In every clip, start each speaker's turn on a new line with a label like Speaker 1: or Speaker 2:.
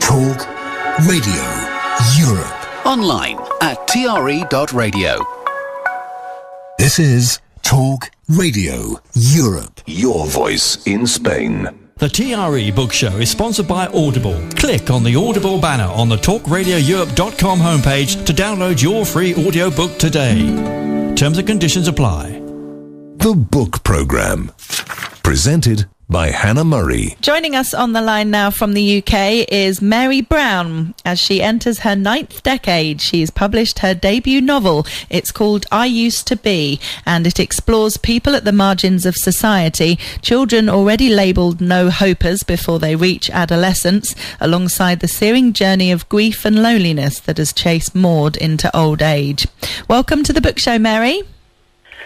Speaker 1: Talk Radio Europe.
Speaker 2: Online at tre.radio.
Speaker 1: This is Talk Radio Europe. Your voice in Spain.
Speaker 3: The TRE Book Show is sponsored by Audible. Click on the Audible banner on the talkradioeurope.com homepage to download your free audiobook today. Terms and conditions apply.
Speaker 1: The Book Programme. Presented by Hannah Murray.
Speaker 4: Joining us on the line now from the UK is MaryBrown. As she enters her 9th decade, she's published her debut novel. It's called I Used to Be, and it explores people at the margins of society, children already labelled no-hopers before they reach adolescence, alongside the searing journey of grief and loneliness that has chased Maud into old age. Welcome to the book show, Mary.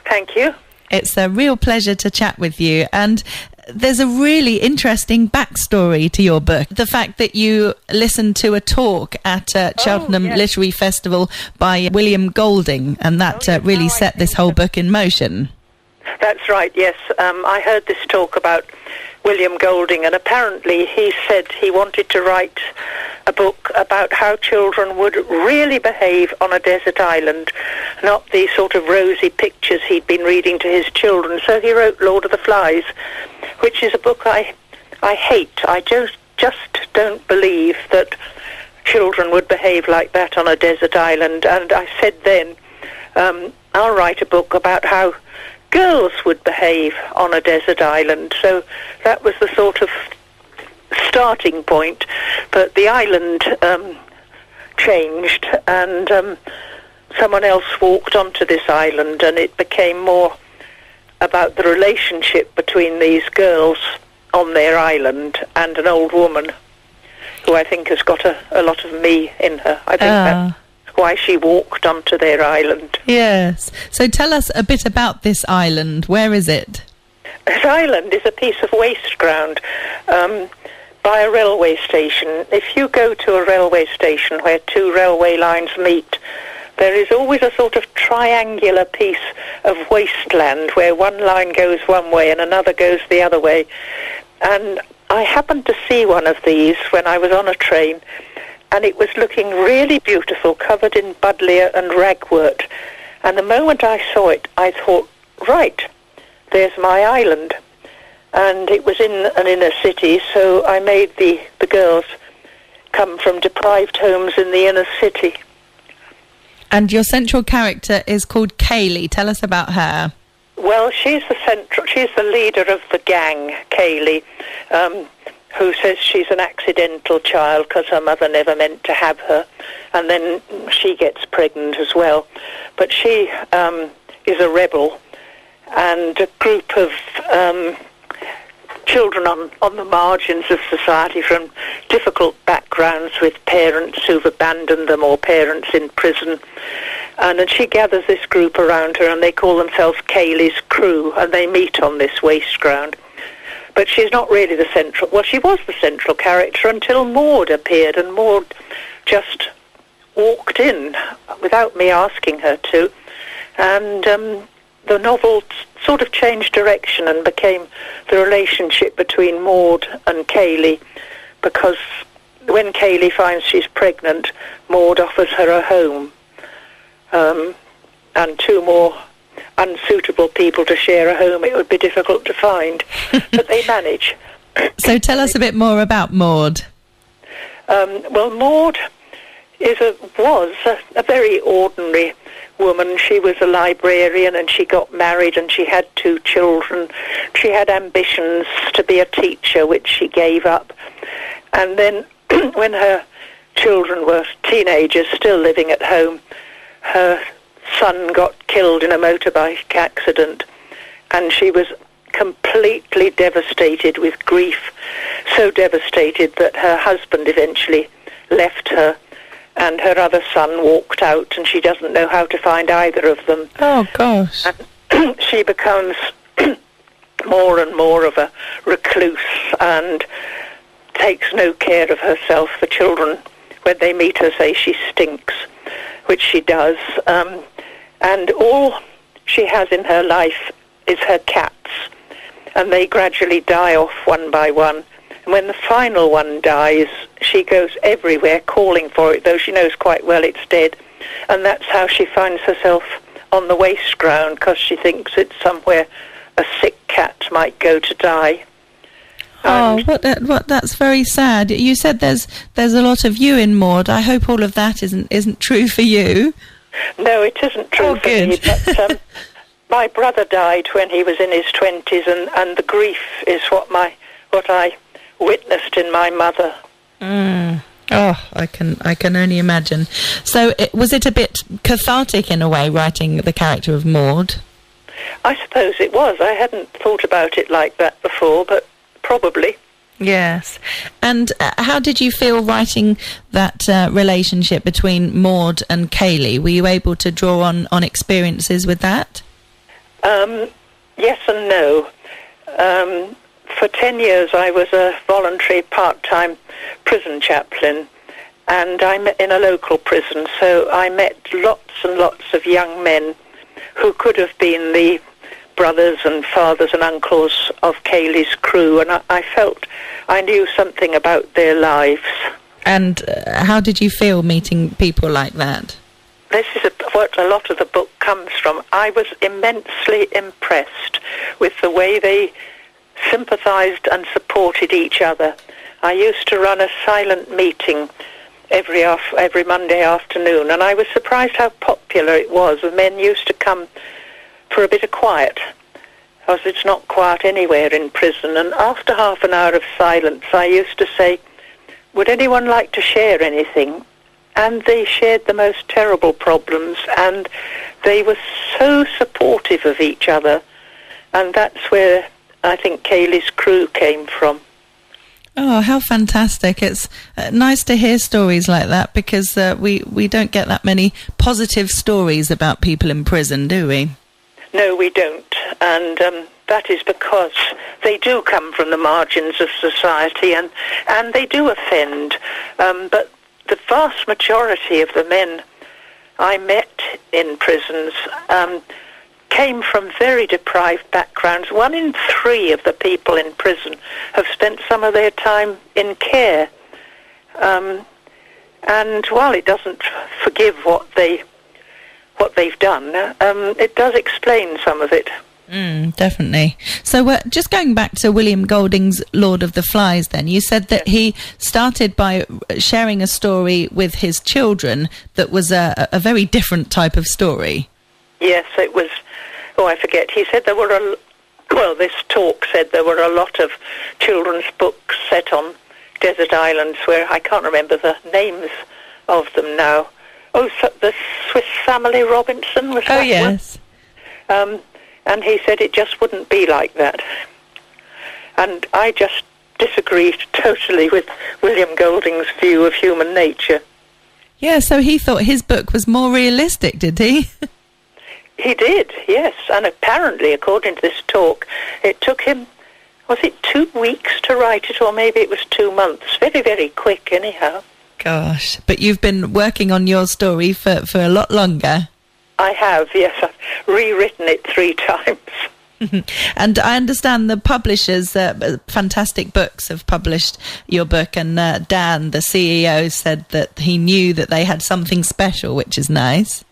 Speaker 5: Thank you. It's
Speaker 4: a real pleasure to chat with you, and there's a really interesting backstory to your book. The fact that you listened to a talk at Cheltenham Literary Festival by William Golding, and that really set this whole book in motion.
Speaker 5: That's right, yes. I heard this talk about William Golding, and apparently he said he wanted to write a book about how children would really behave on a desert island, not the sort of rosy pictures he'd been reading to his children. So he wrote Lord of the Flies, which is a book I hate. I just don't believe that children would behave like that on a desert island. And I said then, I'll write a book about how girls would behave on a desert island. So that was the sort of starting point. But the island changed, and someone else walked onto this island, and it became more about the relationship between these girls on their island and an old woman who I think has got a lot of me in her. I think that's why she walked onto their island.
Speaker 4: Yes. So tell us a bit about this island. Where is it?
Speaker 5: This island is a piece of waste ground by a railway station. If you go to a railway station where two railway lines meet, there is always a sort of triangular piece of wasteland where one line goes one way and another goes the other way. And I happened to see one of these when I was on a train, and it was looking really beautiful, covered in buddleia and ragwort. And the moment I saw it, I thought, right, there's my island. And it was in an inner city, so I made the girls come from deprived homes in the inner city.
Speaker 4: And your central character is called Kaylee. Tell us about her.
Speaker 5: Well, she's the leader of the gang, Kaylee, who says she's an accidental child because her mother never meant to have her, and then she gets pregnant as well. But she is a rebel, and a group of children on the margins of society from difficult backgrounds with parents who've abandoned them or parents in prison. And then she gathers this group around her, and they call themselves Kaylee's crew, and they meet on this waste ground. But she's not really the central... Well, she was the central character until Maud appeared, and Maud just walked in without me asking her to. And the novel sort of changed direction and became the relationship between Maud and Kaylee, because when Kaylee finds she's pregnant, Maud offers her a home, and two more unsuitable people to share a home it would be difficult to find, but they manage.
Speaker 4: So tell us a bit more about Maud.
Speaker 5: Well, Maud was a very ordinary woman. She was a librarian, and she got married, and she had 2 children. She had ambitions to be a teacher, which she gave up. And then when her children were teenagers, still living at home, her son got killed in a motorbike accident, and she was completely devastated with grief, so devastated that her husband eventually left her, and her other son walked out, and she doesn't know how to find either of them.
Speaker 4: Oh, gosh.
Speaker 5: And she becomes more and more of a recluse and takes no care of herself. The children, when they meet her, say she stinks, which she does. And all she has in her life is her cats, and they gradually die off one by one. And when the final one dies, she goes everywhere calling for it, though she knows quite well it's dead. And that's how she finds herself on the waste ground, because she thinks it's somewhere a sick cat might go to die.
Speaker 4: Oh, that's very sad. You said there's a lot of you in Maud. I hope all of that isn't true for you.
Speaker 5: No, it isn't true for me. But my brother died when he was in his 20s, and the grief is what I witnessed in my mother.
Speaker 4: Oh, I can only imagine. So, was it a bit cathartic in a way, writing the character of Maud?
Speaker 5: I suppose it was. I hadn't thought about it like that before, but probably.
Speaker 4: Yes. And how did you feel writing that relationship between Maud and Kaylee? Were you able to draw on experiences with that?
Speaker 5: Yes and no. For 10 years I was a voluntary part-time prison chaplain, and I'm in a local prison, so I met lots and lots of young men who could have been the brothers and fathers and uncles of Kaylee's crew, and I felt I knew something about their lives. And
Speaker 4: how did you feel meeting people like that?
Speaker 5: This is what a lot of the book comes from. I was immensely impressed with the way they sympathised and supported each other. I used to run a silent meeting every Monday afternoon, and I was surprised how popular it was. The men used to come for a bit of quiet, because it's not quiet anywhere in prison. And after half an hour of silence, I used to say, would anyone like to share anything? And they shared the most terrible problems, and they were so supportive of each other. And that's where I think Kaylee's crew came from.
Speaker 4: Oh, how fantastic. It's nice to hear stories like that, because we don't get that many positive stories about people in prison, do we?
Speaker 5: No, we don't. And that is because they do come from the margins of society, and they do offend. But the vast majority of the men I met in prisons came from very deprived backgrounds. 1 in 3 of the people in prison have spent some of their time in care. And while it doesn't forgive what they've done, it does explain some of it.
Speaker 4: Definitely. So just going back to William Golding's Lord of the Flies then, you said that he started by sharing a story with his children that was a very different type of story.
Speaker 5: Yes, it was. I forget. He said this talk said there were a lot of children's books set on desert islands where I can't remember the names of them now. Oh, so the Swiss Family Robinson, was that one?
Speaker 4: Yes.
Speaker 5: And he said it just wouldn't be like that. And I just disagreed totally with William Golding's view of human nature.
Speaker 4: Yeah, so he thought his book was more realistic, did he?
Speaker 5: He did, yes. And apparently, according to this talk, it took him, was it 2 weeks to write it, or maybe it was 2 months? Very, very quick, anyhow.
Speaker 4: Gosh, but you've been working on your story for a lot longer.
Speaker 5: I have, yes. I've rewritten it 3 times.
Speaker 4: And I understand the publishers, Fantastic Books, have published your book, and Dan, the CEO, said that he knew that they had something special, which is nice.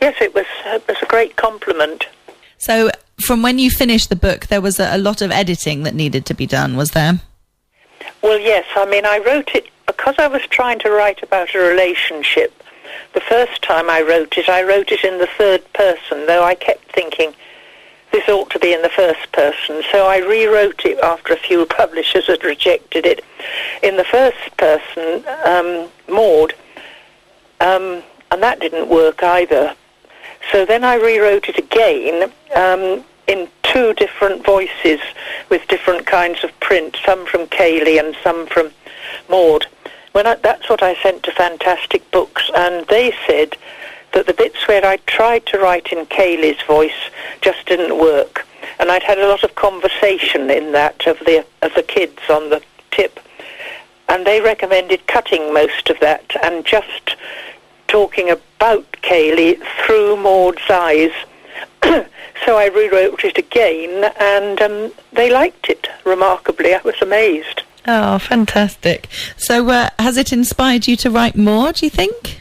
Speaker 5: Yes, it was a great compliment.
Speaker 4: So from when you finished the book, there was a lot of editing that needed to be done, was there?
Speaker 5: Well, yes. I mean, I wrote it because I was trying to write about a relationship. The first time I wrote it in the third person, though I kept thinking this ought to be in the first person. So I rewrote it after a few publishers had rejected it in the first person, Maud, and that didn't work either. So then I rewrote it again in 2 different voices with different kinds of print, some from Kaylee and some from Maud. That's what I sent to Fantastic Books, and they said that the bits where I tried to write in Kaylee's voice just didn't work, and I'd had a lot of conversation in that of the kids on the tip, and they recommended cutting most of that and just talking about Kaylee through Maud's eyes. So I rewrote it again, and they liked it remarkably. I was amazed.
Speaker 4: Oh, fantastic. So has it inspired you to write more, do you think?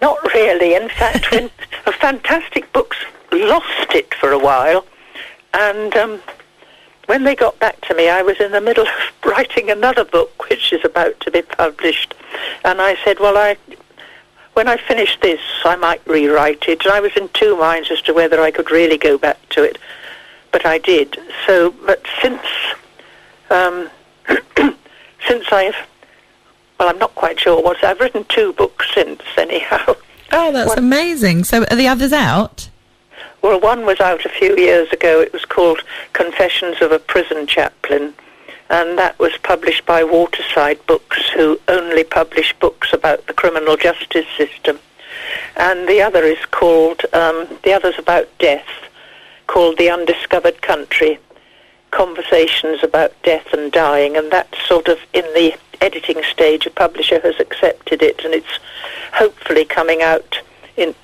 Speaker 5: Not really. In fact, when Fantastic Books lost it for a while, and when they got back to me, I was in the middle of writing another book, which is about to be published, and I said, well, when I finish this, I might rewrite it. And I was in two minds as to whether I could really go back to it, but I did. So, but since I'm not quite sure what. I've written 2 books since, anyhow.
Speaker 4: Oh, that's amazing. So are the others out?
Speaker 5: Well, one was out a few years ago. It was called Confessions of a Prison Chaplain, and that was published by Waterside Books, who only publish books about the criminal justice system. And the other is called, the other's about death, called The Undiscovered Country, Conversations about Death and Dying, and that's sort of in the editing stage. A publisher has accepted it, and it's hopefully coming out in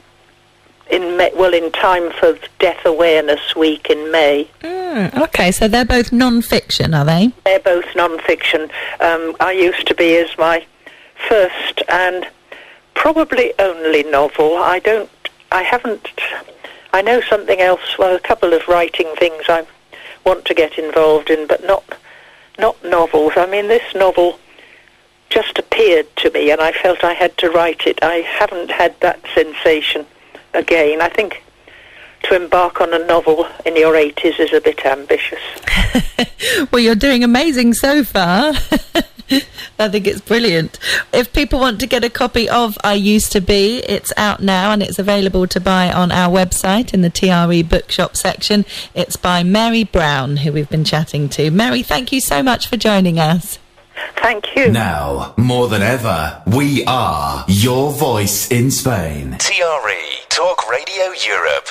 Speaker 5: time for Death Awareness Week in May.
Speaker 4: Okay, so they're both non-fiction, are they? They're
Speaker 5: both non-fiction. I Used to Be is my first and probably only novel. I know something else, well, a couple of writing things I want to get involved in, but not novels. I mean, this novel just appeared to me, and I felt I had to write it. I haven't had that sensation again. I think to embark on a novel in your 80s is a bit ambitious.
Speaker 4: Well, you're doing amazing so far. I think it's brilliant. If people want to get a copy of I Used to Be, it's out now and it's available to buy on our website in the TRE bookshop section. It's by MaryBrown, who we've been chatting to. Mary, thank you so much for joining us.
Speaker 5: Thank you.
Speaker 2: Now, more than ever, we are your voice in Spain.
Speaker 1: TRE Talk Radio Europe.